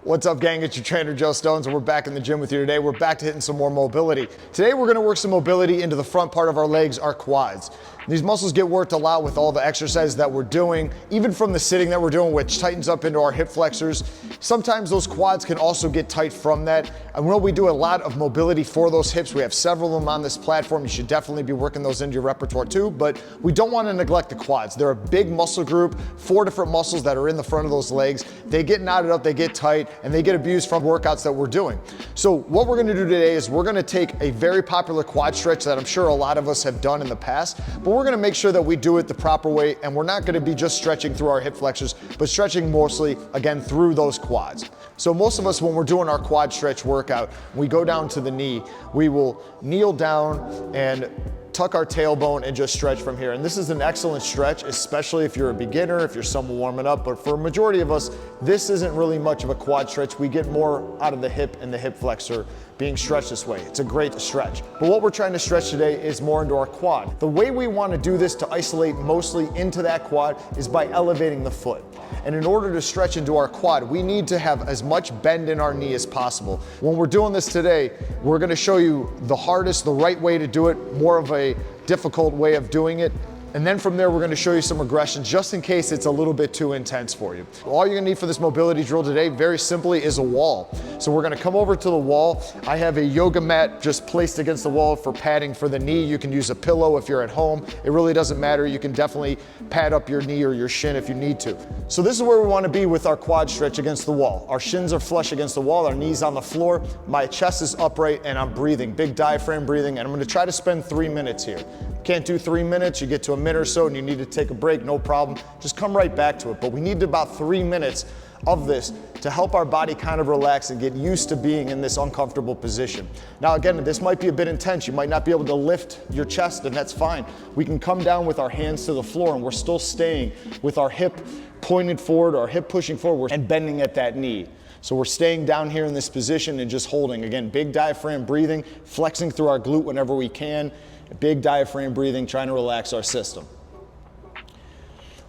What's up, gang? It's your trainer, Joe Stones, and we're back in the gym with you today. We're back to hitting some more mobility. Today, we're gonna work some mobility into the front part of our legs, our quads. These muscles get worked a lot with all the exercises that we're doing, even from the sitting that we're doing, which tightens up into our hip flexors. Sometimes those quads can also get tight from that. And when we do a lot of mobility for those hips, we have several of them on this platform. You should definitely be working those into your repertoire too, but we don't wanna neglect the quads. They're a big muscle group, 4 different muscles that are in the front of those legs. They get knotted up, they get tight, and they get abused from workouts that we're doing. So what we're gonna do today is we're gonna take a very popular quad stretch that I'm sure a lot of us have done in the past, but we're gonna make sure that we do it the proper way, and we're not gonna be just stretching through our hip flexors, but stretching mostly, again, through those quads. So most of us, when we're doing our quad stretch workout, we go down to the knee, we will kneel down and tuck our tailbone and just stretch from here. And this is an excellent stretch, especially if you're a beginner, if you're someone warming up, but for a majority of us, this isn't really much of a quad stretch. We get more out of the hip and the hip flexor being stretched this way. It's a great stretch. But what we're trying to stretch today is more into our quad. The way we want to do this to isolate mostly into that quad is by elevating the foot. And in order to stretch into our quad, we need to have as much bend in our knee as possible. When we're doing this today, we're going to show you the hardest, the right way to do it, more of a difficult way of doing it. And then from there, we're gonna show you some regressions just in case it's a little bit too intense for you. All you're gonna need for this mobility drill today, very simply, is a wall. So we're gonna come over to the wall. I have a yoga mat just placed against the wall for padding for the knee. You can use a pillow if you're at home. It really doesn't matter. You can definitely pad up your knee or your shin if you need to. So this is where we wanna be with our quad stretch against the wall. Our shins are flush against the wall, our knees on the floor. My chest is upright and I'm breathing, big diaphragm breathing, and I'm gonna try to spend 3 minutes here. Can't do 3 minutes, you get to a minute or so and you need to take a break, no problem. Just come right back to it. But we need about 3 minutes of this to help our body kind of relax and get used to being in this uncomfortable position. Now again, this might be a bit intense. You might not be able to lift your chest, and that's fine. We can come down with our hands to the floor and we're still staying with our hip pointed forward, our hip pushing forward and bending at that knee. So we're staying down here in this position and just holding. Again, big diaphragm breathing, flexing through our glute whenever we can. Big diaphragm breathing, trying to relax our system.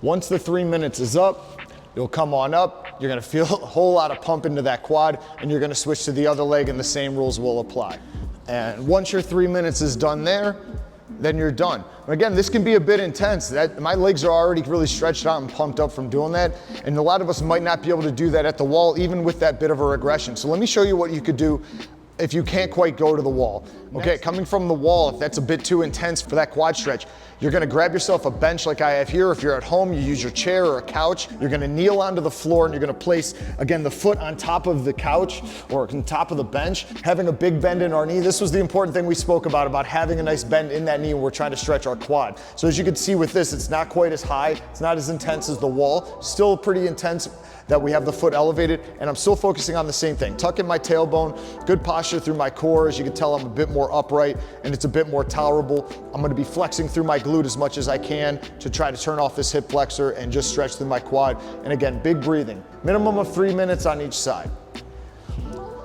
Once the 3 minutes is up, you'll come on up, you're gonna feel a whole lot of pump into that quad, and you're gonna switch to the other leg and the same rules will apply. And once your 3 minutes is done there, then you're done. Again, this can be a bit intense. My legs are already really stretched out and pumped up from doing that, and a lot of us might not be able to do that at the wall, even with that bit of a regression. So let me show you what you could do if you can't quite go to the wall. Okay, coming from the wall, if that's a bit too intense for that quad stretch, you're gonna grab yourself a bench like I have here. If you're at home, you use your chair or a couch. You're gonna kneel onto the floor and you're gonna place, again, the foot on top of the couch or on top of the bench, having a big bend in our knee. This was the important thing we spoke about having a nice bend in that knee when we're trying to stretch our quad. So as you can see with this, it's not quite as high, it's not as intense as the wall, still pretty intense that we have the foot elevated, and I'm still focusing on the same thing. Tuck in my tailbone, good posture through my core. As you can tell, I'm a bit more upright and it's a bit more tolerable. I'm gonna be flexing through my glute as much as I can to try to turn off this hip flexor and just stretch through my quad. And again, big breathing. Minimum of 3 minutes on each side.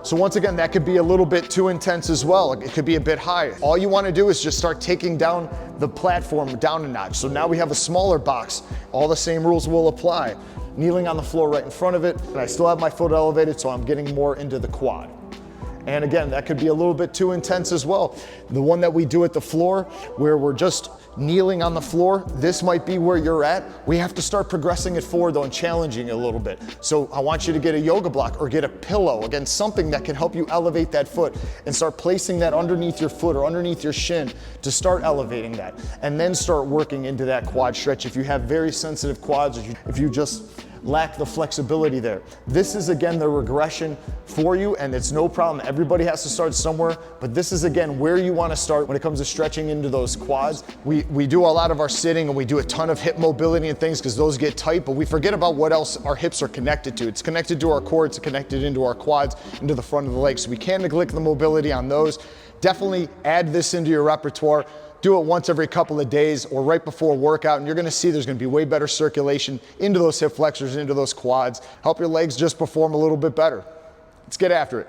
So once again, that could be a little bit too intense as well. It could be a bit high. All you wanna do is just start taking down the platform down a notch. So now we have a smaller box. All the same rules will apply. Kneeling on the floor right in front of it, and I still have my foot elevated, so I'm getting more into the quad. And again, that could be a little bit too intense as well. The one that we do at the floor, where we're just kneeling on the floor, this might be where you're at. We have to start progressing it forward though and challenging it a little bit. So I want you to get a yoga block or get a pillow, again, something that can help you elevate that foot and start placing that underneath your foot or underneath your shin to start elevating that. And then start working into that quad stretch if you have very sensitive quads, or if you just lack the flexibility there. This is again the regression for you, and it's no problem. Everybody has to start somewhere, but this is again where you want to start when it comes to stretching into those quads. We do a lot of our sitting and we do a ton of hip mobility and things because those get tight, but we forget about what else our hips are connected to. It's connected to our core, it's connected into our quads, into the front of the legs. So we can't neglect the mobility on those. Definitely add this into your repertoire. Do it once every couple of days or right before a workout, and you're gonna see there's gonna be way better circulation into those hip flexors, into those quads. Help your legs just perform a little bit better. Let's get after it.